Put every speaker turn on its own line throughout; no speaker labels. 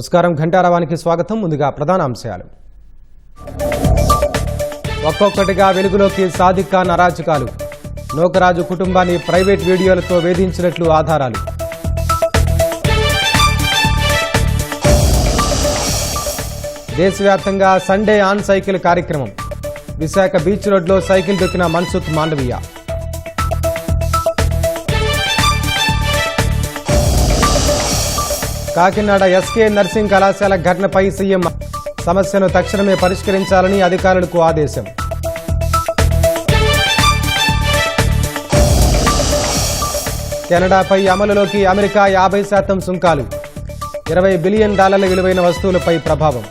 నమస్కారం. ఘంటారావానికి స్వాగతం. ముందుగా ప్రధాన అంశాలు. ఒక్కొక్కటిగా వెలుగులోకి సాదిక్ ఖాన్ అరాచకాలు. నూకరాజు కుటుంబాన్ని ప్రైవేట్ వీడియోలతో వేధించినట్లు ఆధారాలు. దేశవ్యాప్తంగా సండే ఆన్ సైకిల్ కార్యక్రమం. విశాఖ బీచ్ రోడ్లో సైకిల్ దొక్కిన మన్సుఖ్ మాండవీయ. కాకినాడ ఎస్కే నర్సింగ్ కళాశాల ఘటనపై సీఎం సమస్యను తక్షణమే పరిష్కరించాలని అధికారులకు ఆదేశం. కెనడాపై అమలులోకి అమెరికా 50% సుంకాలు. $20 బిలియన్ విలువైన వస్తువులపై ప్రభావం.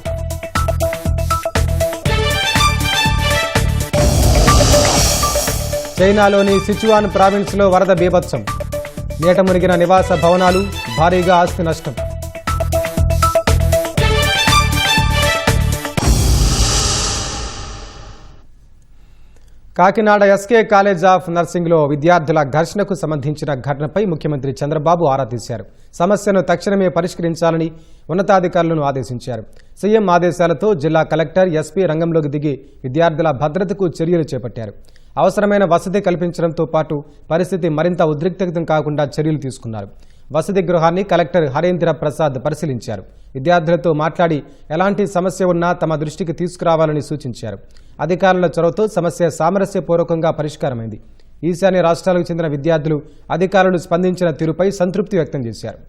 చైనాలోని సిచువాన్ ప్రావిన్స్లో వరద బీభత్సం. నీట మునిగిన నివాస భవనాలు, భారీగా ఆస్తి నష్టం. కాకినాడ ఎస్కే కాలేజ్ ఆఫ్ నర్సింగ్లో విద్యార్థుల ఘర్షణకు సంబంధించిన ఘటనపై ముఖ్యమంత్రి చంద్రబాబు ఆరా తీశారు. సమస్యను తక్షణమే పరిష్కరించాలని ఉన్నతాధికారులను ఆదేశించారు. సీఎం ఆదేశాలతో జిల్లా కలెక్టర్, ఎస్పీ రంగంలోకి దిగి విద్యార్థుల భద్రతకు చర్యలు చేపట్టారు. అవసరమైన వసతి కల్పించడంతో పాటు పరిస్థితి మరింత ఉద్రిక్తం కాకుండా చర్యలు తీసుకున్నారు. వసతి గృహాన్ని కలెక్టర్ హరేంద్ర ప్రసాద్ పరిశీలించారు. విద్యార్థులతో మాట్లాడి ఎలాంటి సమస్య ఉన్నా తమ దృష్టికి తీసుకురావాలని సూచించారు. అధికారుల చొరవతో సమస్య సామరస్యపూర్వకంగా పరిష్కారమైంది. ఈశాన్య రాష్ట్రాలకు చెందిన విద్యార్థులు అధికారులు స్పందించిన తీరుపై సంతృప్తి వ్యక్తం చేశారు.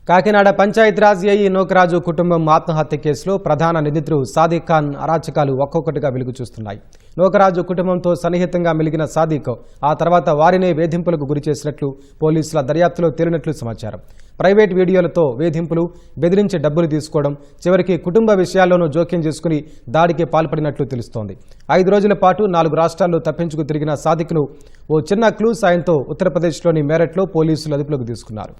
కాకినాడ పంచాయతీరాజ్ ఏఈ నూకరాజు కుటుంబం ఆత్మహత్య కేసులో ప్రధాన నిందితుడు సాదిక్ ఖాన్ అరాచకాలు ఒక్కొక్కటిగా వెలుగు చూస్తున్నాయి. నూకరాజు కుటుంబంతో సన్నిహితంగా మెలిగిన సాదిక్ ఆ తర్వాత వారినే వేధింపులకు గురి చేసినట్లు పోలీసుల దర్యాప్తులో తేలినట్లు సమాచారం. ప్రైవేట్ వీడియోలతో వేధింపులు, బెదిరించి డబ్బులు తీసుకోవడం, చివరికి కుటుంబ విషయాల్లోనూ జోక్యం చేసుకుని దాడికి పాల్పడినట్లు తెలుస్తోంది. 5 రోజుల పాటు 4 రాష్ట్రాల్లో తప్పించుకు తిరిగిన సాదిక్ను ఓ చిన్న క్లూ సాయంతో ఉత్తరప్రదేశ్లోని మేరట్లో పోలీసులు అదుపులోకి తీసుకున్నారు.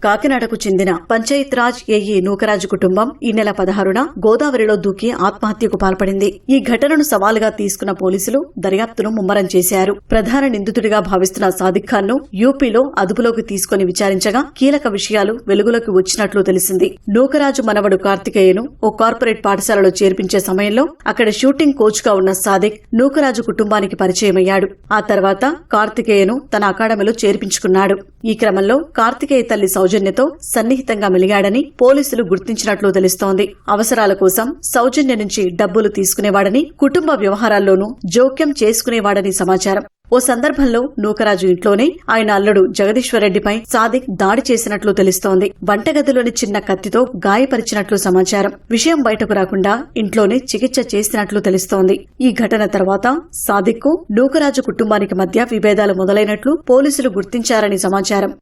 కాకినాడకు చెందిన పంచాయతీరాజ్ ఏఈ నూకరాజు కుటుంబం ఈ నెల 16న గోదావరిలో దూకి ఆత్మహత్యకు పాల్పడింది. ఈ ఘటనను సవాలుగా తీసుకున్న పోలీసులు దర్యాప్తును ముమ్మరం చేశారు. ప్రధాన నిందితుడిగా భావిస్తున్న సాదిక్ ఖాన్ ను యూపీలో అదుపులోకి తీసుకుని విచారించగా కీలక విషయాలు వెలుగులోకి వచ్చినట్లు తెలిసింది. నూకరాజు మనవడు కార్తికేయను ఓ కార్పొరేట్ పాఠశాలలో చేర్పించే సమయంలో అక్కడ షూటింగ్ కోచ్ గా ఉన్న సాదిక్ నూకరాజు కుటుంబానికి పరిచయమయ్యాడు. ఆ తర్వాత కార్తికేయను తన అకాడమీలో చేర్పించుకున్నాడు. ఈ క్రమంలో కార్తికేయ తల్లి సౌజన్యతో సన్నిహితంగా మెలిగాడని పోలీసులు గుర్తించినట్లు తెలుస్తోంది. అవసరాల కోసం సౌజన్య నుంచి డబ్బులు తీసుకునేవాడని, కుటుంబ వ్యవహారాల్లోనూ జోక్యం చేసుకునేవాడని సమాచారం. ఓ సందర్భంలో నూకరాజు ఇంట్లోనే ఆయన అల్లుడు జగదీశ్వరరెడ్డిపై సాదిక్ దాడి చేసినట్లు తెలుస్తోంది. వంటగదిలోని చిన్న కత్తితో గాయపరిచినట్లు సమాచారం. విషయం బయటకు రాకుండా ఇంట్లోనే చికిత్స చేసినట్లు తెలుస్తోంది. ఈ ఘటన తర్వాత సాదిక్ కు నూకరాజు కుటుంబానికి మధ్య విభేదాలు మొదలైనట్లు పోలీసులు గుర్తించారని సమాచారం.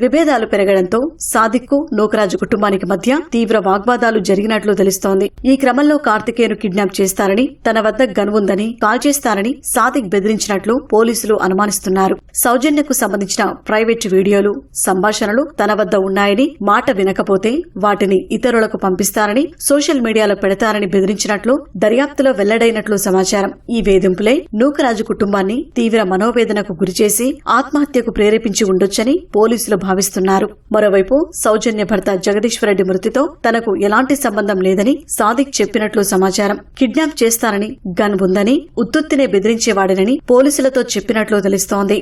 విభేదాలు పెరగడంతో సాదిక్ కు నూకరాజు కుటుంబానికి మధ్య తీవ్ర వాగ్వాదాలు జరిగినట్లు తెలుస్తోంది. ఈ క్రమంలో కార్తికేయను కిడ్నాప్ చేస్తారని, తన వద్ద గన్ ఉందని, కాల్ చేస్తారని సాదిక్ బెదిరించినట్లు పోలీసులు అనుమానిస్తున్నారు. సౌజన్యకు సంబంధించిన ప్రైవేట్ వీడియోలు, సంభాషణలు తన వద్ద ఉన్నాయని, మాట వినకపోతే వాటిని ఇతరులకు పంపిస్తారని, సోషల్ మీడియాలో పెడతారని బెదిరించినట్లు దర్యాప్తులో వెల్లడైనట్లు సమాచారం. ఈ వేధింపులే నూకరాజు కుటుంబాన్ని తీవ్ర మనోవేదనకు గురిచేసి ఆత్మహత్యకు ప్రేరేపించి ఉండొచ్చని పోలీసులు భావిస్తున్నారు. మరోవైపు సౌజన్య భర్త జగదీశ్వరరెడ్డి మృతితో తనకు ఎలాంటి సంబంధం లేదని సాదిక్ చెప్పినట్లు సమాచారం. కిడ్నాప్ చేస్తానని, గన్ ఉందని, ఉత్తుత్తినే బెదిరించేవాడనని పోలీసులతో చెప్పినట్లు తెలుస్తోంది.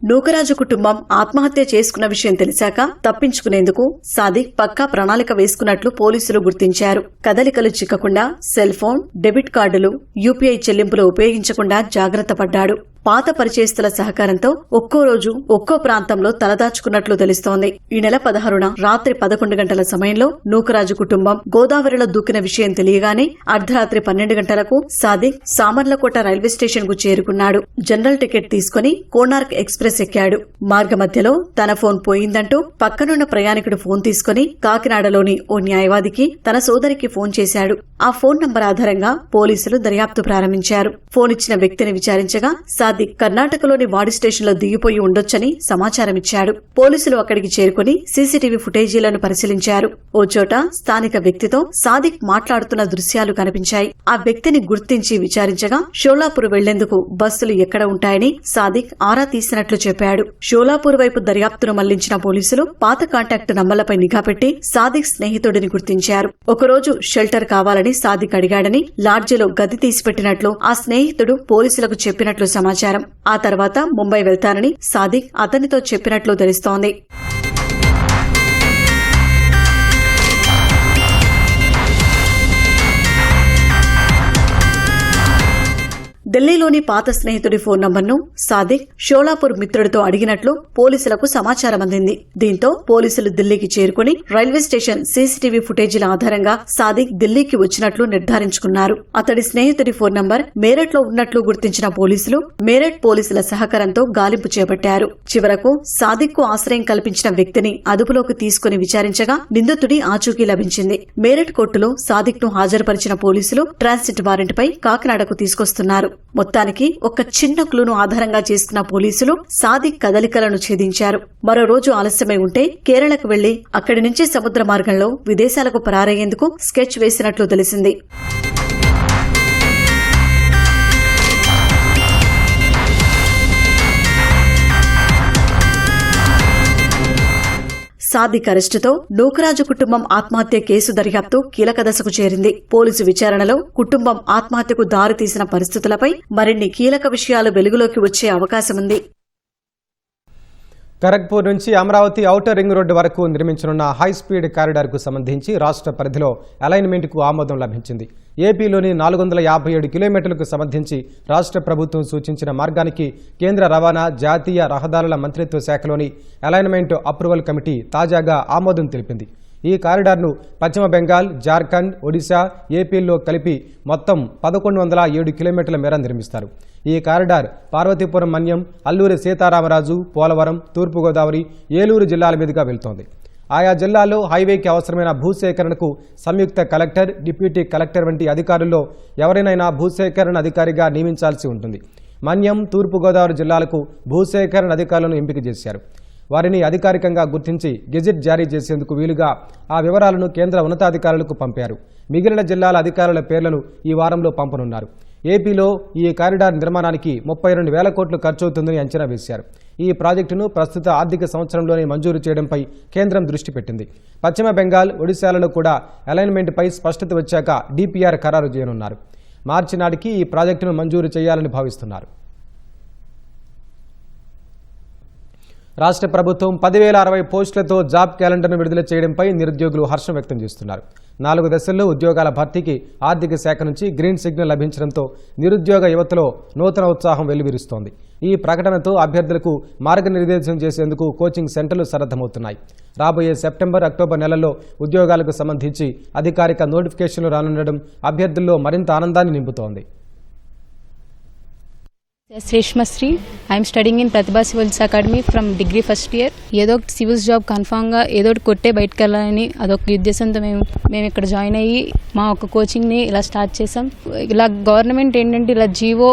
నూకరాజు కుటుంబం ఆత్మహత్య చేసుకున్న విషయం తెలిసాక తప్పించుకునేందుకు సాదిక్ పక్కా ప్రణాళిక వేసుకున్నట్లు పోలీసులు గుర్తించారు. కదలికలు చిక్కకుండా సెల్ ఫోన్, డెబిట్ కార్డులు, యూపీఐ చెల్లింపులు ఉపయోగించకుండా జాగ్రత్త పడ్డాడు. పాత పరిచయస్తుల సహకారంతో ఒక్కో రోజు ఒక్కో ప్రాంతంలో తలదాచుకున్నట్లు తెలుస్తోంది. ఈ నెల 16న రాత్రి 11 గంటల సమయంలో నూకరాజు కుటుంబం గోదావరిలో దూకిన విషయం తెలియగానే అర్ధరాత్రి 12 గంటలకు సాదిక్ సామర్లకోట రైల్వే స్టేషన్ కు చేరుకున్నాడు. జనరల్ టికెట్ తీసుకుని కోనార్క్ ఎక్స్ప్రెస్ ఎక్కాడు. మార్గ మధ్యలో తన ఫోన్ పోయిందంటూ పక్కనున్న ప్రయాణికుడు ఫోన్ తీసుకుని కాకినాడలోని ఓ న్యాయవాదికి తన సోదరికి ఫోన్ చేశాడు. ఆ ఫోన్ నంబర్ ఆధారంగా పోలీసులు దర్యాప్తు ప్రారంభించారు. ఫోన్ ఇచ్చిన వ్యక్తిని విచారించగా సాదిక్ కర్ణాటకలోని వాడి స్టేషన్లో దిగిపోయి ఉండొచ్చని సమాచారమిచ్చాడు. పోలీసులు అక్కడికి చేరుకుని సీసీటీవీ ఫుటేజీలను పరిశీలించారు. ఓ చోట స్థానిక వ్యక్తితో సాదిక్ మాట్లాడుతున్న దృశ్యాలు కనిపించాయి. ఆ వ్యక్తిని గుర్తించి విచారించగా షోలాపూర్ వెళ్లేందుకు బస్సులు ఎక్కడ ఉంటాయని సాదిక్ ఆరా తీసినట్లు చెప్పాడు. షోలాపూర్ వైపు దర్యాప్తును మళ్లించిన పోలీసులు పాత కాంటాక్ట్ నంబర్లపై నిఘా పెట్టి సాదిక్ స్నేహితుడిని గుర్తించారు. ఒకరోజు షెల్టర్ కావాలని సాదిక్ అడిగాడని లాడ్జిలో గది తీసిపెట్టినట్లు ఆ స్నేహితుడు పోలీసులకు చెప్పినట్లు సమాచారం. ఆ తర్వాత ముంబై వెళ్తానని సాదిక్ అతనితో చెప్పినట్లు తెలుస్తోంది. ఢిల్లీలోని పాత స్నేహితుడి ఫోన్ నంబర్ను సాదిక్ షోలాపూర్ మిత్రుడితో అడిగినట్లు పోలీసులకు సమాచారం అందింది. దీంతో పోలీసులు ఢిల్లీకి చేరుకుని రైల్వే స్టేషన్ సీసీటీవీ ఫుటేజీల ఆధారంగా సాదిక్ ఢిల్లీకి వచ్చినట్లు నిర్ధారించుకున్నారు. అతడి స్నేహితుడి ఫోన్ నంబర్ మేరట్ లో ఉన్నట్లు గుర్తించిన పోలీసులు మేరట్ పోలీసుల సహకారంతో గాలింపు చేపట్టారు. చివరకు సాదిక్ కు ఆశ్రయం కల్పించిన వ్యక్తిని అదుపులోకి తీసుకుని విచారించగా నిందితుడి ఆచూకీ లభించింది. మేరట్ కోర్టులో సాదిక్ ను హాజరుపరిచిన పోలీసులు ట్రాన్సిట్ వారెంట్ పై కాకినాడకు తీసుకొస్తున్నారు. మొత్తానికి ఒక చిన్న క్లూను ఆధారంగా చేసుకున్న పోలీసులు సాదిక్ కదలికలను ఛేదించారు. మరో రోజు ఆలస్యమై ఉంటే కేరళకు వెళ్లి అక్కడి నుంచి సముద్ర మార్గంలో విదేశాలకు పరారయ్యేందుకు స్కెచ్ వేసినట్లు తెలిసింది. సాదిక్ అరెస్టుతో నూకరాజు కుటుంబం ఆత్మహత్య కేసు దర్యాప్తు కీలక దశకు చేరింది. పోలీసు విచారణలో కుటుంబం ఆత్మహత్యకు దారితీసిన పరిస్థితులపై మరిన్ని కీలక విషయాలు వెలుగులోకి వచ్చే అవకాశముంది.
ఖరగ్పూర్ నుంచి అమరావతి ఔటర్ రింగ్ రోడ్డు వరకు నిర్మించనున్న హైస్పీడ్ కారిడార్కు సంబంధించి రాష్ట్ర పరిధిలో అలైన్మెంట్కు ఆమోదం లభించింది. ఏపీలోని 457 కిలోమీటర్లకు సంబంధించి రాష్ట్ర ప్రభుత్వం సూచించిన మార్గానికి కేంద్ర రవాణా జాతీయ రహదారుల మంత్రిత్వ శాఖలోని అలైన్మెంట్ అప్రూవల్ కమిటీ తాజాగా ఆమోదం తెలిపింది. ఈ కారిడార్ను పశ్చిమ బెంగాల్, జార్ఖండ్, ఒడిశా, ఏపీల్లో కలిపి మొత్తం 1107 కిలోమీటర్ల మేర నిర్మిస్తారు. ఈ కారిడార్ పార్వతీపురం మన్యం, అల్లూరి సీతారామరాజు, పోలవరం, తూర్పుగోదావరి, ఏలూరు జిల్లాల మీదుగా వెళ్తోంది. ఆయా జిల్లాల్లో హైవేకి అవసరమైన భూసేకరణకు సంయుక్త కలెక్టర్, డిప్యూటీ కలెక్టర్ వంటి అధికారుల్లో ఎవరినైనా భూసేకరణ అధికారిగా నియమించాల్సి ఉంటుంది. మన్యం, తూర్పుగోదావరి జిల్లాలకు భూసేకరణ అధికారులను ఎంపిక చేశారు. వారిని అధికారికంగా గుర్తించి గెజిట్ జారీ చేసేందుకు వీలుగా ఆ వివరాలను కేంద్ర ఉన్నతాధికారులకు పంపారు. మిగిలిన జిల్లాల అధికారుల పేర్లను ఈ వారంలో పంపనున్నారు. ఏపీలో ఈ కారిడార్ నిర్మాణానికి 32,000 కోట్లు ఖర్చవుతుందని అంచనా వేశారు. ఈ ప్రాజెక్టును ప్రస్తుత ఆర్థిక సంవత్సరంలోనే మంజూరు చేయడంపై కేంద్రం దృష్టి పెట్టింది. పశ్చిమ బెంగాల్, ఒడిశాలలో కూడా అలైన్మెంట్పై స్పష్టత వచ్చాక డిపిఆర్ ఖరారు చేయనున్నారు. మార్చి నాటికి ఈ ప్రాజెక్టును మంజూరు చేయాలని భావిస్తున్నారు. రాష్ట్ర ప్రభుత్వం 10,060 పోస్టులతో జాబ్ క్యాలెండర్ను విడుదల చేయడంపై నిరుద్యోగులు హర్షం వ్యక్తం చేస్తున్నారు. 4 దశల్లో ఉద్యోగాల భర్తీకి ఆర్థిక శాఖ నుంచి గ్రీన్ సిగ్నల్ లభించడంతో నిరుద్యోగ యువతలో నూతన ఉత్సాహం వెల్లువిరుస్తోంది. ఈ ప్రకటనతో అభ్యర్థులకు మార్గనిర్దేశం చేసేందుకు కోచింగ్ సెంటర్లు సన్నద్ధమవుతున్నాయి. రాబోయే సెప్టెంబర్, అక్టోబర్ నెలల్లో ఉద్యోగాలకు సంబంధించి అధికారిక నోటిఫికేషన్లు రానుండడం అభ్యర్థుల్లో మరింత ఆనందాన్ని నింపుతోంది.
Srishmasri, I'm studying in Pratibha civils academy from degree first year. ఏదో ఒకటి సివిల్స్ జాబ్ కన్ఫామ్గా ఏదో ఒకటి కొట్టే బయటకు వెళ్ళాలని అదొక ఉద్దేశంతో మేము ఇక్కడ జాయిన్ అయ్యి మా ఒక కోచింగ్ని ఇలా స్టార్ట్ చేసాం. ఇలా గవర్నమెంట్ ఏంటంటే ఇలా జీవో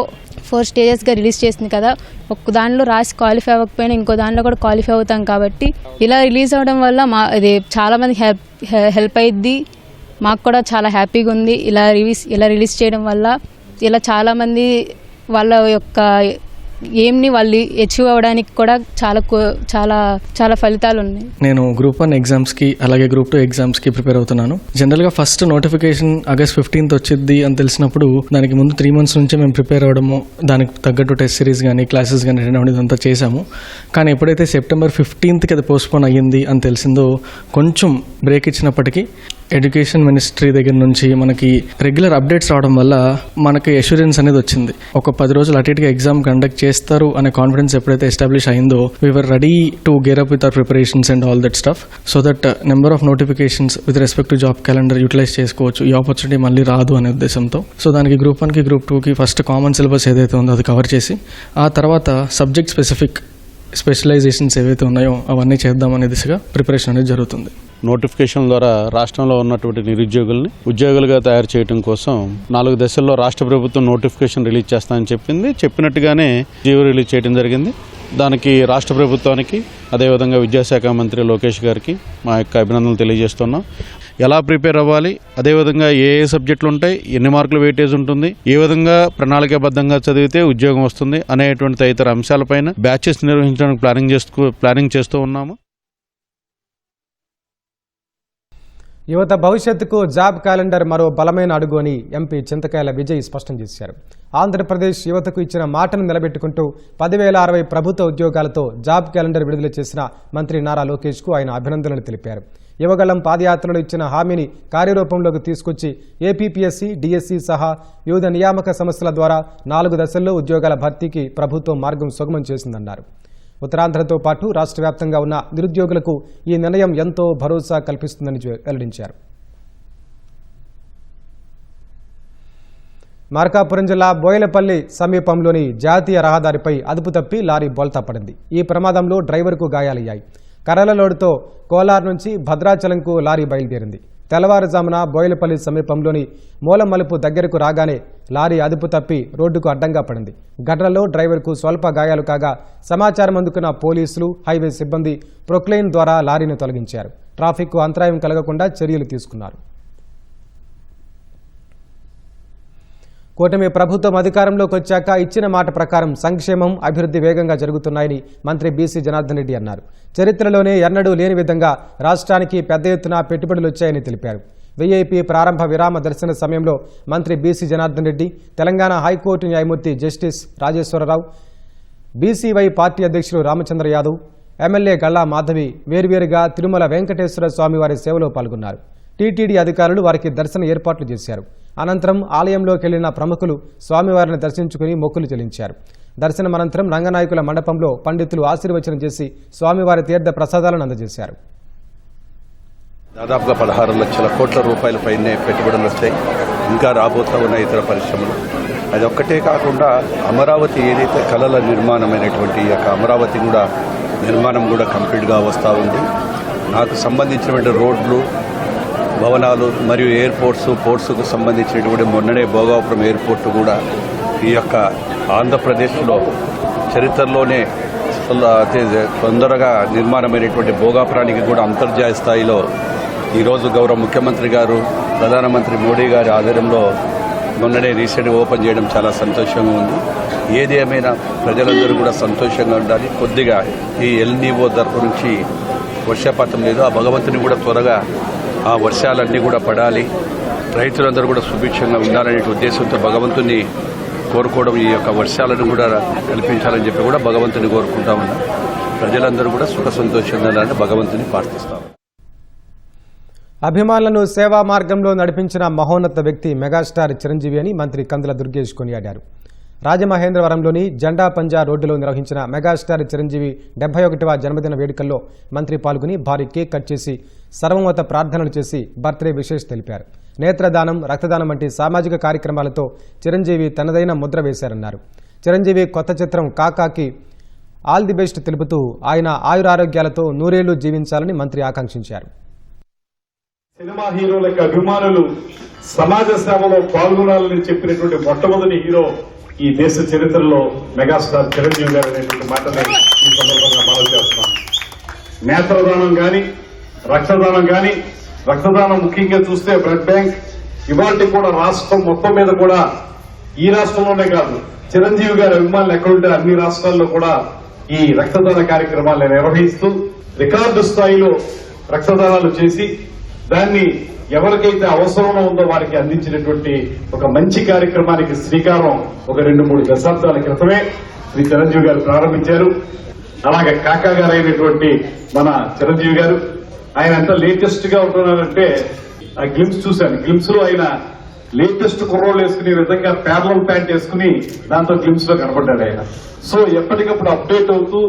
4 స్టేజెస్గా రిలీజ్ చేసింది కదా, ఒక్క దానిలో రాసి క్వాలిఫై అవ్వకపోయినా ఇంకో దానిలో కూడా క్వాలిఫై అవుతాం కాబట్టి ఇలా రిలీజ్ అవ్వడం వల్ల ఇది చాలామంది హెల్ప్ అయ్యిద్ది. మాకు కూడా చాలా హ్యాపీగా ఉంది. ఇలా రిలీజ్ చేయడం వల్ల ఇలా చాలామంది వాళ్ళ యొక్క ఎయిమ్ని వాళ్ళు అచీవ్ అవ్వడానికి కూడా చాలా ఫలితాలు ఉన్నాయి.
నేను గ్రూప్ 1 ఎగ్జామ్స్కి అలాగే గ్రూప్ 2 ఎగ్జామ్స్కి ప్రిపేర్ అవుతున్నాను. జనరల్గా ఫస్ట్ నోటిఫికేషన్ ఆగస్ట్ 15th వచ్చింది అని తెలిసినప్పుడు దానికి ముందు 3 months నుంచే మేము ప్రిపేర్ అవ్వడము, దానికి తగ్గట్టు టెస్ట్ సిరీస్ కానీ క్లాసెస్ కానీ అటెండ్ అవ్వడం ఇదంతా చేశాము. కానీ ఎప్పుడైతే సెప్టెంబర్ 15th అది పోస్ట్పోన్ అయ్యింది అని తెలిసిందో కొంచెం బ్రేక్ ఇచ్చినప్పటికీ ఎడ్యుకేషన్ మినిస్ట్రీ దగ్గర నుంచి మనకి రెగ్యులర్ అప్డేట్స్ రావడం వల్ల మనకి అష్యూరెన్స్ అనేది వచ్చింది. ఒక 10 రోజులు అటు ఇటుగా ఎగ్జామ్ కండక్ట్ చేస్తారు అనే కాన్ఫిడెన్స్ ఎప్పుడైతే ఎస్టాబ్లిష్ అయిందో we're ready to gear up with our preparations and all that stuff so that number of notifications with respect to job calendar utilise చేసుకోవచ్చు. ఈ ఆపర్చునిటీ మళ్ళీ రాదు అనే ఉద్దేశంతో సో దానికి గ్రూప్ 1కి గ్రూప్ 2కి ఫస్ట్ కామన్ సిలబస్ ఏదైతే ఉందో అది కవర్ చేసి ఆ తర్వాత సబ్జెక్ట్ స్పెసిఫిక్ స్పెషలైజేషన్స్ ఏవైతే ఉన్నాయో అవన్నీ చేద్దామనే దిశగా ప్రిపరేషన్ అనేది జరుగుతుంది.
నోటిఫికేషన్ ద్వారా రాష్ట్రంలో ఉన్నటువంటి నిరుద్యోగుల్ని ఉద్యోగులుగా తయారు చేయడం కోసం 4 దశల్లో రాష్ట్ర ప్రభుత్వం నోటిఫికేషన్ రిలీజ్ చేస్తామని చెప్పింది. చెప్పినట్టుగానే జీవో రిలీజ్ చేయడం జరిగింది. దానికి రాష్ట్ర ప్రభుత్వానికి అదేవిధంగా విద్యాశాఖ మంత్రి లోకేష్ గారికి మా యొక్క అభినందనలు తెలియజేస్తున్నాం. ఎలా ప్రిపేర్ అవ్వాలి, అదేవిధంగా ఏ సబ్జెక్టులు ఉంటాయి, ఎన్ని మార్కులు వెయిటేజ్ ఉంటుంది, ఏ విధంగా ప్రణాళికాబద్ధంగా చదివితే ఉద్యోగం వస్తుంది అనేటువంటి తదితర అంశాలపైన బ్యాచెస్ నిర్వహించడానికి ప్లానింగ్ చేస్తూ ఉన్నాము.
యువత భవిష్యత్తుకు జాబ్ క్యాలెండర్ మరో బలమైన అడుగు అని ఎంపీ చింతకాయల విజయ్ స్పష్టం చేశారు. ఆంధ్రప్రదేశ్ యువతకు ఇచ్చిన మాటను నిలబెట్టుకుంటూ 10,060 ప్రభుత్వ ఉద్యోగాలతో జాబ్ క్యాలెండర్ విడుదల చేసిన మంత్రి నారా లోకేష్కు ఆయన అభినందనలు తెలిపారు. యువగళం పాదయాత్రలో ఇచ్చిన హామీని కార్యరూపంలోకి తీసుకొచ్చి ఏపీపీఎస్సీ, డిఎస్సీ సహా వివిధ నియామక సంస్థల ద్వారా 4 దశల్లో ఉద్యోగాల భర్తీకి ప్రభుత్వం మార్గం సుగమం చేసిందన్నారు. ఉత్తరాంధ్రతో పాటు రాష్ట్ర వ్యాప్తంగా ఉన్న నిరుద్యోగులకు ఈ నిర్ణయం ఎంతో భరోసా కల్పిస్తుందని వెల్లడించారు. మార్కాపురం జిల్లా బోయలపల్లి సమీపంలోని జాతీయ రహదారిపై అదుపు తప్పి లారీ బోల్తా పడింది. ఈ ప్రమాదంలో డ్రైవర్కు గాయాలయ్యాయి. కర్రల లోడుతో కోలార్ నుంచి భద్రాచలంకు లారీ బయలుదేరింది. తెల్లవారుజామున బోయలపల్లి సమీపంలోని మూలమలుపు దగ్గరకు రాగానే లారీ అదుపు తప్పి రోడ్డుకు అడ్డంగా పడింది. ఘటనలో డ్రైవర్కు స్వల్ప గాయాలు కాగా సమాచారం అందుకున్న పోలీసులు, హైవే సిబ్బంది ప్రొక్లైన్ ద్వారా లారీని తొలగించారు. ట్రాఫిక్కు అంతరాయం కలగకుండా చర్యలు తీసుకున్నారు. కూటమి ప్రభుత్వం అధికారంలోకి వచ్చాక ఇచ్చిన మాట ప్రకారం సంక్షేమం, అభివృద్ధి వేగంగా జరుగుతున్నాయని మంత్రి బీసీ జనార్దన్ రెడ్డి అన్నారు. చరిత్రలోనే ఎన్నడూ లేని విధంగా రాష్ట్రానికి పెద్ద ఎత్తున పెట్టుబడులు వచ్చాయని తెలిపారు. వీఐపీ ప్రారంభ విరామ దర్శన సమయంలో మంత్రి బీసీ జనార్దన్ రెడ్డి, తెలంగాణ హైకోర్టు న్యాయమూర్తి జస్టిస్ రాజేశ్వరరావు, బీసీవై పార్టీ అధ్యక్షులు రామచంద్ర యాదవ్, ఎమ్మెల్యే గల్లా మాధవి వేర్వేరుగా తిరుమల వెంకటేశ్వర స్వామివారి సేవలో పాల్గొన్నారు. టీటీడీ అధికారులు వారికి దర్శన ఏర్పాట్లు చేశారు. అనంతరం ఆలయంలోకి వెళ్లిన ప్రముఖులు స్వామివారిని దర్శించుకుని మొక్కులు చెల్లించారు. దర్శనం అనంతరం రంగనాయకుల మండపంలో పండితులు ఆశీర్వచనం చేసి స్వామివారి తీర్థ ప్రసాదాలను అందజేశారు.
దాదాపుగా 16 లక్షల కోట్ల రూపాయల పైనే పెట్టుబడులు వస్తాయి. ఇంకా రాబోతా ఉన్న ఇతర పరిశ్రమలు. అది ఒక్కటే కాకుండా అమరావతి ఏదైతే కళల నిర్మాణమైనటువంటి ఈ యొక్క అమరావతి కూడా నిర్మాణం కూడా కంప్లీట్గా వస్తూ ఉంది. నాకు సంబంధించినటువంటి రోడ్లు, భవనాలు మరియు పోర్ట్స్కు సంబంధించినటువంటి మొన్ననే భోగాపురం ఎయిర్పోర్ట్ కూడా ఈ యొక్క ఆంధ్రప్రదేశ్లో చరిత్రలోనే తొందరగా నిర్మాణమైనటువంటి భోగాపురానికి కూడా అంతర్జాతీయ స్థాయిలో ఈరోజు గౌరవ ముఖ్యమంత్రి గారు, ప్రధానమంత్రి మోడీ గారి ఆధ్వర్యంలో మొన్ననే రీసెంట్గా ఓపెన్ చేయడం చాలా సంతోషంగా ఉంది. ఏది ఏమైనా ప్రజలందరూ కూడా సంతోషంగా ఉండాలి. కొద్దిగా ఈ ఎల్నివో తరపు నుంచి వర్షపాతం లేదు. ఆ భగవంతుని కూడా త్వరగా ఆ వర్షాలన్నీ కూడా పడాలి, రైతులందరూ కూడా సుభిక్షంగా ఉండాలనే ఉద్దేశంతో భగవంతుని కోరుకోవడం, ఈ యొక్క వర్షాలను కూడా కల్పించాలని చెప్పి కూడా భగవంతుని కోరుకుంటా ఉన్నాం. ప్రజలందరూ కూడా సుఖ సంతోషంగా ఉండాలని భగవంతుని ప్రార్థిస్తాం.
అభిమానులను సేవా మార్గంలో నడిపించిన మహోన్నత వ్యక్తి మెగాస్టార్ చిరంజీవి అని మంత్రి కందుల దుర్గేష్ కొనియాడారు. రాజమహేంద్రవరంలోని జెండా పంజా రోడ్డులో నిర్వహించిన మెగాస్టార్ చిరంజీవి 71వ జన్మదిన వేడుకల్లో మంత్రి పాల్గొని భారీ కేక్ కట్ చేసి సర్వమత ప్రార్థనలు చేసి బర్త్డే విశేష్ తెలిపారు. నేత్రదానం, రక్తదానం వంటి సామాజిక కార్యక్రమాలతో చిరంజీవి తనదైన ముద్ర వేశారన్నారు. చిరంజీవి కొత్త చిత్రం కాకాకి ఆల్ ది బెస్ట్ తెలుపుతూ ఆయన ఆయురారోగ్యాలతో 100 ఏళ్లు జీవించాలని మంత్రి ఆకాంక్షించారు.
సినిమా హీరోలకి అభిమానులు సమాజ సేవలో పాల్గొనాలని చెప్పినటువంటి మొట్టమొదటి హీరో ఈ దేశ చరిత్రలో మెగాస్టార్ చిరంజీవి గారు అనేటువంటి మాటని ఈ సందర్భంగా మనం చేస్తున్నాం. నేత్రదానం గాని, రక్తదానం గాని, రక్తదానం ముఖ్యంగా చూస్తే బ్లడ్ బ్యాంక్ ఇవాళ కూడా రాష్ట్రం మొత్తం మీద కూడా, ఈ రాష్ట్రంలోనే కాదు, చిరంజీవి గారి అభిమానులు ఎక్కడుంటే అన్ని రాష్ట్రాల్లో కూడా ఈ రక్తదాన కార్యక్రమాలను నిర్వహిస్తూ రికార్డు స్థాయిలో రక్తదానాలు చేసి దాన్ని ఎవరికైతే అవసరంలో ఉందో వారికి అందించినటువంటి ఒక మంచి కార్యక్రమానికి శ్రీకారం ఒక 2-3 దశాబ్దాల క్రితమే శ్రీ చిరంజీవి గారు ప్రారంభించారు. అలాగే కాకా గారు అయినటువంటి మన చిరంజీవి గారు, ఆయన ఎంత లేటెస్ట్ గా ఉంటున్నారంటే ఆ గ్లిమ్స్ చూశాను. గ్లిమ్స్ లో ఆయన లేటెస్ట్ కుర్రోళ్ళు వేసుకునే విధంగా ప్యారలల్ ప్యాంట్ వేసుకుని దాంతో గ్లిమ్స్ లో కనబడ్డాడు ఆయన. సో ఎప్పటికప్పుడు అప్డేట్ అవుతూ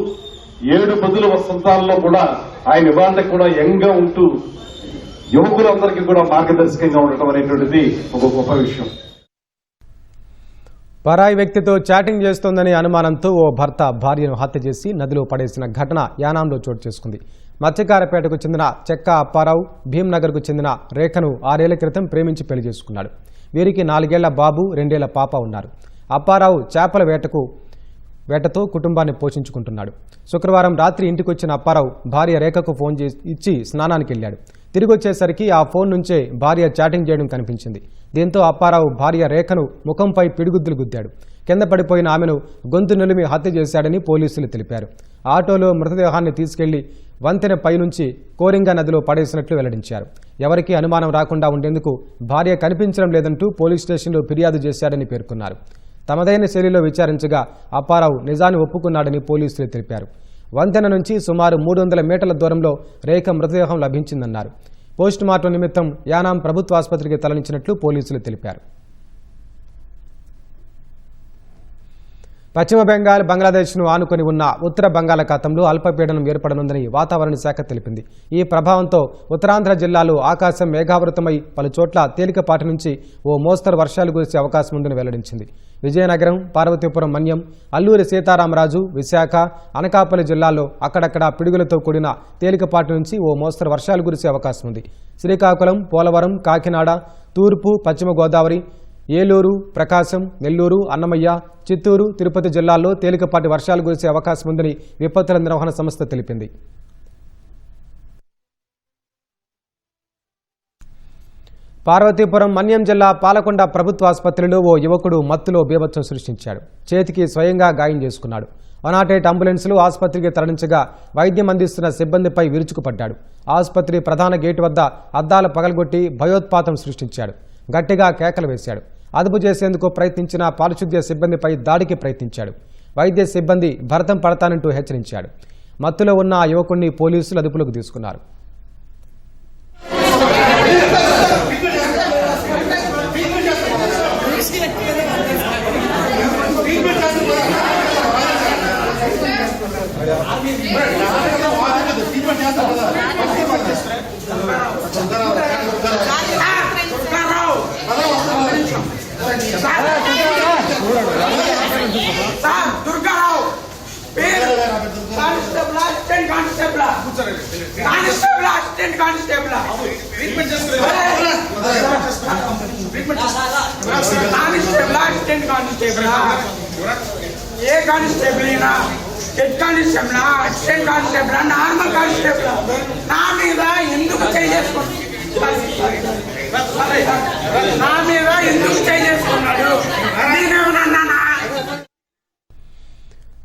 7 బదుల వసంతాల్లో కూడా ఆయన ఇవాళ కూడా యంగ్ గా ఉంటూ యువకులందరికీ కూడా మార్గదర్శకంగా ఉండటం అనేటువంటిది ఒక గొప్ప విషయం.
పరాయి వ్యక్తితో చాటింగ్ చేస్తోందనే అనుమానంతో ఓ భర్త భార్యను హత్య చేసి నదిలో పడేసిన ఘటన యానాంలో చోటు చేసుకుంది. మత్స్యకారపేటకు చెందిన చెక్క అప్పారావు భీంనగర్కు చెందిన రేఖను 6 ఏళ్ల క్రితం ప్రేమించి పెళ్లి చేసుకున్నాడు. వీరికి 4 ఏళ్ల బాబు 2 ఏళ్ల పాప ఉన్నారు. అప్పారావు చేపల వేటతో కుటుంబాన్ని పోషించుకుంటున్నాడు. శుక్రవారం రాత్రి ఇంటికొచ్చిన అప్పారావు భార్య రేఖకు ఫోన్ ఇచ్చి స్నానానికి వెళ్లాడు. తిరిగి వచ్చేసరికి ఆ ఫోన్ నుంచే భార్య చాటింగ్ చేయడం కనిపించింది. దీంతో అప్పారావు భార్య రేఖను ముఖంపై పిడిగుద్దులు గుద్దాడు. కింద పడిపోయిన ఆమెను గొంతు నిలిమి హత్య చేశాడని పోలీసులు తెలిపారు. ఆటోలో మృతదేహాన్ని తీసుకెళ్లి వంతెన పైనుంచి కోరింగా నదిలో పడేసినట్లు వెల్లడించారు. ఎవరికీ అనుమానం రాకుండా ఉండేందుకు భార్య కనిపించడం లేదంటూ పోలీస్ స్టేషన్లో ఫిర్యాదు చేశాడని పేర్కొన్నారు. తమదైన శైలిలో విచారించగా అప్పారావు నిజాన్ని ఒప్పుకున్నాడని పోలీసులు తెలిపారు. వంతెన నుంచి సుమారు 300 మీటర్ల దూరంలో రేఖ మృతదేహం లభించిందన్నారు. పోస్టుమార్టం నిమిత్తం యానాం ప్రభుత్వ ఆసుపత్రికి తరలించినట్లు పోలీసులు తెలిపారు. పశ్చిమ బెంగాల్ బంగ్లాదేశ్ను ఆనుకొని ఉన్న ఉత్తర బంగాళాఖాతంలో అల్పపీడనం ఏర్పడనుందని వాతావరణ శాఖ తెలిపింది. ఈ ప్రభావంతో ఉత్తరాంధ్ర జిల్లాలో ఆకాశం మేఘావృతమై పలుచోట్ల తేలికపాటి నుంచి ఓ మోస్తరు వర్షాలు కురిసే అవకాశం ఉందని వెల్లడించింది. విజయనగరం, పార్వతీపురం మన్యం, అల్లూరి సీతారామరాజు, విశాఖ, అనకాపల్లి జిల్లాల్లో అక్కడక్కడ పిడుగులతో కూడిన తేలికపాటి నుంచి ఓ మోస్తరు వర్షాలు కురిసే అవకాశం ఉంది. శ్రీకాకుళం, పోలవరం, కాకినాడ, తూర్పు, పశ్చిమ గోదావరి, ఏలూరు, ప్రకాశం, నెల్లూరు, అన్నమయ్య, చిత్తూరు, తిరుపతి జిల్లాల్లో తేలికపాటి వర్షాలు కురిసే అవకాశం ఉందని విపత్తుల నిర్వహణ సంస్థ తెలిపింది. పార్వతీపురం మన్యం జిల్లా పాలకొండ ప్రభుత్వ ఆసుపత్రిలో ఓ యువకుడు మత్తులో బీభత్సం సృష్టించాడు. చేతికి స్వయంగా గాయం చేసుకున్నాడు. 108 అంబులెన్సులు ఆసుపత్రికి తరలించగా వైద్యం అందిస్తున్న సిబ్బందిపై విరుచుకుపడ్డాడు. ఆసుపత్రి ప్రధాన గేటు వద్ద అద్దాలు పగలగొట్టి భయోత్పాతం సృష్టించాడు. గట్టిగా కేకలు వేశాడు. అదుపు చేసేందుకు ప్రయత్నించిన పారిశుద్ధ్య సిబ్బందిపై దాడికి ప్రయత్నించాడు. వైద్య సిబ్బంది భరతం పడతానంటూ హెచ్చరించాడు. మత్తులో ఉన్న ఆ యువకుడిని పోలీసులు అదుపులోకి తీసుకున్నారు.
ఏ కానిస్టేబుల్ అయినా head constable, assistant constable, normal constable నా మీద ఎందుకు చేసుకున్నాడు?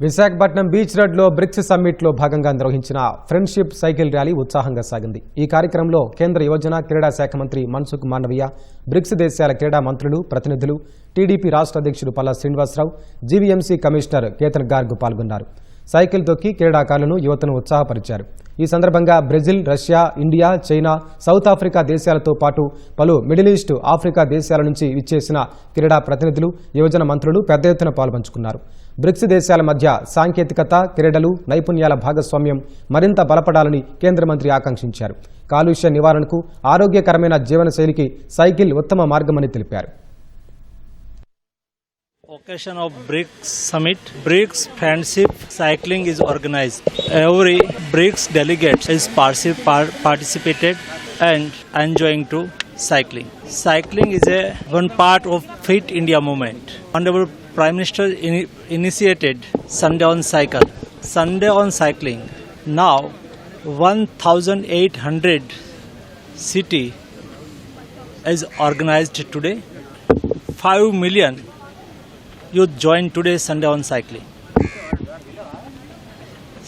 విశాఖపట్నం బీచ్ రోడ్లో బ్రిక్స్ సమ్మిట్లో భాగంగా నిర్వహించిన ఫ్రెండ్షిప్ సైకిల్ ర్యాలీ ఉత్సాహంగా సాగింది. ఈ కార్యక్రమంలో కేంద్ర యువజన క్రీడా శాఖ మంత్రి మన్సుఖ్ మాండవీయ, బ్రిక్స్ దేశాల క్రీడా మంత్రులు, ప్రతినిధులు, టీడీపీ రాష్ట్ర అధ్యక్షుడు పల్లా శ్రీనివాసరావు, జీవీఎంసీ కమిషనర్ కేతన్ గార్గ్ పాల్గొన్నారు. సైకిల్ తొక్కి క్రీడాకారులను, యువతను ఉత్సాహపరిచారు. ఈ సందర్భంగా Brazil, Russia, India, China, south Africa దేశాలతో పాటు పలు మిడిల్ ఈస్ట్, ఆఫ్రికా దేశాల నుంచి విచ్చేసిన క్రీడా ప్రతినిధులు, యువజన మంత్రులు పెద్ద ఎత్తున పాల్పంచుకున్నారు. బ్రిక్స్ దేశాల మధ్య సాంకేతికత, క్రీడలు, నైపుణ్యాల భాగస్వామ్యం మరింత బలపడాలని కేంద్ర మంత్రి ఆకాంక్షించారు. కాలుష్య నివారణకు, ఆరోగ్యకరమైన జీవనశైలికి సైకిల్ ఉత్తమ మార్గమని తెలిపారు.
Occasion of BRICS Summit, BRICS Friendship Cycling is organized. Every BRICS delegate is participated and enjoying to cycling. Cycling is one part of Fit India movement. Honorable Prime Minister initiated Sunday on Cycle. Sunday on Cycling. Now 1,800 city is organized today. 5 million youth join today Sunday on Cycling.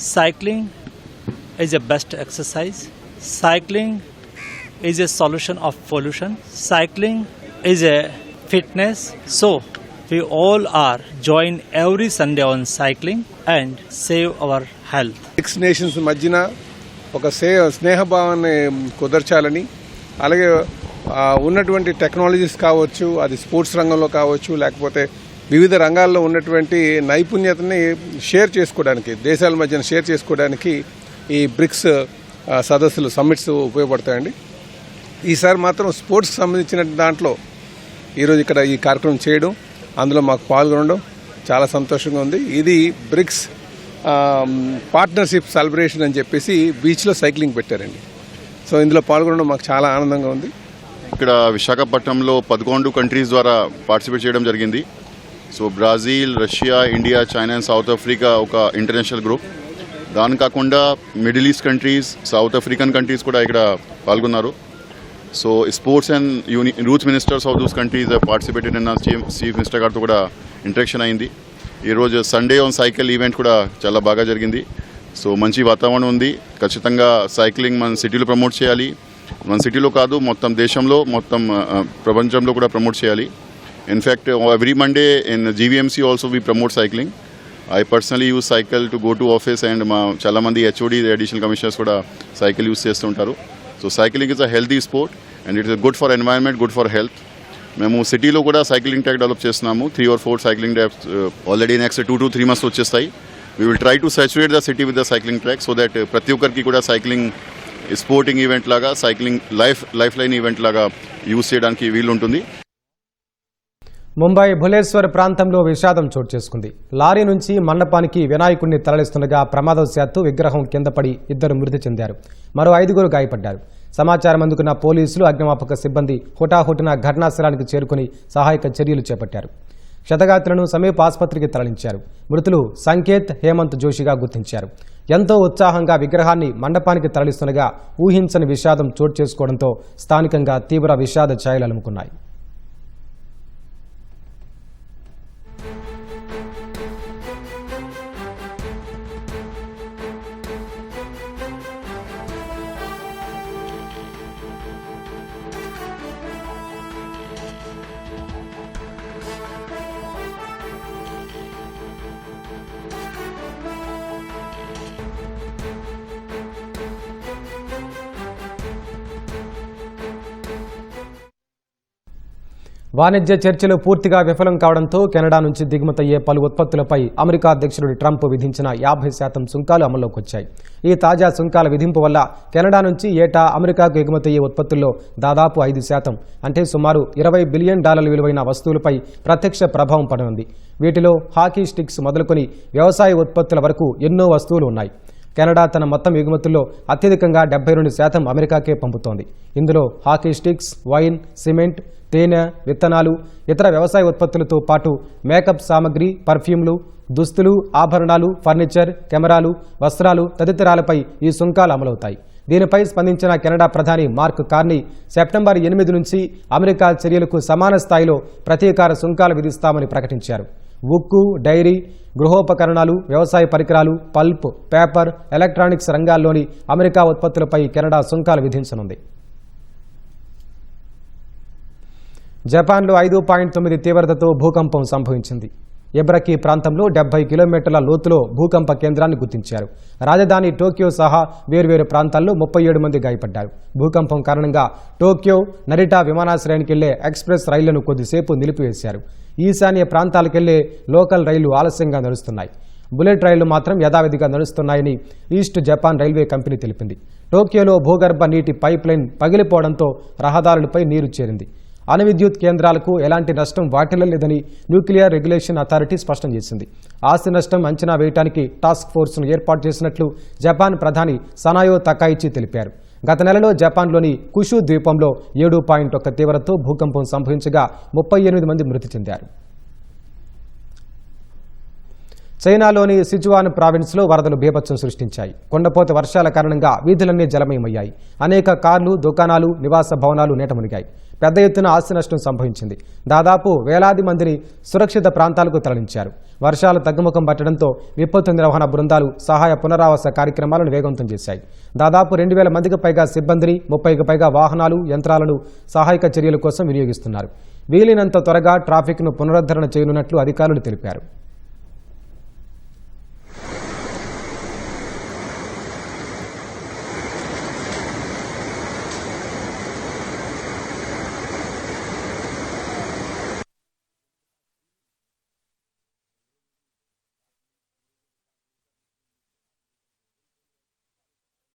Cycling is a best exercise. Cycling is a solution of pollution. Cycling is a fitness. So we all are join every Sunday on cycling and save our health.
6 nations మధ్యన ఒక స్నేహభావాన్ని కుదర్చాలని, అలాగే ఉన్నటువంటి technologies కావచ్చు, అది sports రంగంలో కావచ్చు, లేకపోతే వివిధ రంగాల్లో ఉన్నటువంటి నైపుణ్యతని షేర్ చేసుకోవడానికి, దేశాల మధ్యన షేర్ చేసుకోవడానికి ఈ బ్రిక్స్ సదస్సులు, సమ్మిట్స్ ఉపయోగపడతాయండి. ఈసారి మాత్రం స్పోర్ట్స్కి సంబంధించిన దాంట్లో ఈరోజు ఇక్కడ ఈ కార్యక్రమం చేయడం, అందులో మాకు పాల్గొనడం చాలా సంతోషంగా ఉంది. ఇది బ్రిక్స్ పార్ట్నర్షిప్ సెలబ్రేషన్ అని చెప్పేసి బీచ్లో సైక్లింగ్ పెట్టారండి. సో ఇందులో పాల్గొనడం మాకు చాలా ఆనందంగా ఉంది.
ఇక్కడ విశాఖపట్నంలో 11 కంట్రీస్ ద్వారా పార్టిసిపేట్ చేయడం జరిగింది. So Brazil, Russia, India, China and south Africa ఒక ఇంటర్నేషనల్ గ్రూప్. దాని కాకుండా middle east countries, south African countries కూడా ఇక్కడ పాల్గొన్నారు. So sports and youth ministers of those countries participated in chief minister గారితో కూడా ఇంటరాక్షన్ అయింది. ఈరోజు సండే ఆన్ సైకిల్ ఈవెంట్ కూడా చాలా బాగా జరిగింది. సో మంచి వాతావరణం ఉంది. ఖచ్చితంగా సైక్లింగ్ మన సిటీలో ప్రమోట్ చేయాలి. మన సిటీలో కాదు, మొత్తం దేశంలో, మొత్తం ప్రపంచంలో కూడా ప్రమోట్ చేయాలి. In fact every Monday in GVMC also we promote cycling. I personally use cycle to go to office and మా చాలామంది హెచ్ఓడి, అడిషనల్ కమిషనర్స్ కూడా సైకిల్ యూజ్ చేస్తుంటారు. So cycling is a healthy sport and it is good for environment, good for health. మేము సిటీలో కూడా cycling track develop చేస్తున్నాము. 3 or 4 cycling tracks already next 2 to 3 months వచ్చేస్తాయి. We will try to saturate the city with the cycling track so that ప్రతి ఒక్కరికి కూడా cycling sporting event లాగా, cycling life line event లాగా యూజ్ చేయడానికి వీలు ఉంటుంది.
ముంబై భులేశ్వర్ ప్రాంతంలో విషాదం చోటు చేసుకుంది. లారీ నుంచి మండపానికి వినాయకుడిని తరలిస్తుండగా ప్రమాదవశాత్తు విగ్రహం కింద పడి 2 మృతి చెందారు. మరో 5 గాయపడ్డారు. సమాచారం అందుకున్న పోలీసులు, అగ్నిమాపక సిబ్బంది హుటాహుటిన ఘటనా స్థలానికి చేరుకుని సహాయక చర్యలు చేపట్టారు. క్షతగాత్రులను సమీప ఆసుపత్రికి తరలించారు. మృతులు సంకేత్, హేమంత్ జోషిగా గుర్తించారు. ఎంతో ఉత్సాహంగా విగ్రహాన్ని మండపానికి తరలిస్తుండగా ఊహించని విషాదం చోటు చేసుకోవడంతో స్థానికంగా తీవ్ర విషాద ఛాయలు అలుముకున్నాయి. వాణిజ్య చర్చలు పూర్తిగా విఫలం కావడంతో కెనడా నుంచి దిగుమతయ్యే పలు ఉత్పత్తులపై అమెరికా అధ్యక్షుడు ట్రంప్ విధించిన 50% సుంకాలు అమల్లోకి వచ్చాయి. ఈ తాజా సుంకాల విధింపు వల్ల కెనడా నుంచి ఏటా అమెరికాకు ఎగుమతయ్యే ఉత్పత్తుల్లో దాదాపు 5% అంటే సుమారు $20 బిలియన్ విలువైన వస్తువులపై ప్రత్యక్ష ప్రభావం పడనుంది. వీటిలో హాకీ స్టిక్స్ మొదలుకొని వ్యవసాయ ఉత్పత్తుల వరకు ఎన్నో వస్తువులు ఉన్నాయి. కెనడా తన మొత్తం ఎగుమతుల్లో అత్యధికంగా 72% అమెరికాకే పంపుతోంది. ఇందులో హాకీ స్టిక్స్, వైన్, సిమెంట్, తేనె, విత్తనాలు, ఇతర వ్యవసాయ ఉత్పత్తులతో పాటు మేకప్ సామగ్రి, పర్ఫ్యూమ్లు, దుస్తులు, ఆభరణాలు, ఫర్నిచర్, కెమెరాలు, వస్త్రాలు తదితరాలపై ఈ సుంకాలు అమలవుతాయి. దీనిపై స్పందించిన కెనడా ప్రధాని మార్క్ కార్నీ సెప్టెంబర్ 8 నుంచి అమెరికా చర్యలకు సమాన స్థాయిలో ప్రతీకార సుంకాలు విధిస్తామని ప్రకటించారు. ఉక్కు, డైరీ, గృహోపకరణాలు, వ్యవసాయ పరికరాలు, పల్ప్, పేపర్, ఎలక్ట్రానిక్స్ రంగాల్లోని అమెరికా ఉత్పత్తులపై కెనడా సుంకాలు విధించనుంది. జపాన్లో 5.9 తీవ్రతతో భూకంపం సంభవించింది. ఎబ్రకీ ప్రాంతంలో 70 కిలోమీటర్ల లోతులో భూకంప కేంద్రాన్ని గుర్తించారు. రాజధాని టోక్యో సహా వేర్వేరు ప్రాంతాల్లో 37 మంది గాయపడ్డారు. భూకంపం కారణంగా టోక్యో నరిటా విమానాశ్రయానికి వెళ్లే ఎక్స్ప్రెస్ రైళ్లను కొద్దిసేపు నిలిపివేశారు. ఈశాన్య ప్రాంతాలకెళ్లే లోకల్ రైళ్లు ఆలస్యంగా నడుస్తున్నాయి. బుల్లెట్ రైళ్లు మాత్రం యథావిధిగా నడుస్తున్నాయని ఈస్ట్ జపాన్ రైల్వే కంపెనీ తెలిపింది. టోక్యోలో భూగర్భ నీటి పైప్ లైన్ పగిలిపోవడంతో రహదారులపై నీరు చేరింది. అణు విద్యుత్ కేంద్రాలకు ఎలాంటి నష్టం వాటిల్లలేదని న్యూక్లియర్ రెగ్యులేషన్ అథారిటీ స్పష్టం చేసింది. ఆస్తి నష్టం అంచనా వేయడానికి టాస్క్ ఫోర్స్ను ఏర్పాటు చేసినట్లు జపాన్ ప్రధాని సనాయో తకాయిచి తెలిపారు. గత నెలలో జపాన్లోని కుషు ద్వీపంలో 7.1 తీవ్రతతో భూకంపం సంభవించగా 38 మంది మృతి చెందారు. చైనాలోని సిచువాన్ ప్రావిన్స్లో వరదలు బీభత్సం సృష్టించాయి. కొండపోత వర్షాల కారణంగా వీధులన్నీ జలమయమయ్యాయి. అనేక కార్లు, దుకాణాలు, నివాస భవనాలు నీట మునిగాయి. పెద్ద ఎత్తున ఆస్తి నష్టం సంభవించింది. దాదాపు వేలాది మందిని సురక్షిత ప్రాంతాలకు తరలించారు. వర్షాలు తగ్గుముఖం పట్టడంతో విపత్తు నిర్వహణ బృందాలు సహాయ పునరావాస కార్యక్రమాలను వేగవంతం చేశాయి. దాదాపు 2,000 మందికి పైగా సిబ్బందిని, 30కి పైగా వాహనాలు, యంత్రాలను సహాయక చర్యల కోసం వినియోగిస్తున్నారు. వీలైనంత త్వరగా ట్రాఫిక్ను పునరుద్ధరణ చేయనున్నట్లు అధికారులు తెలిపారు.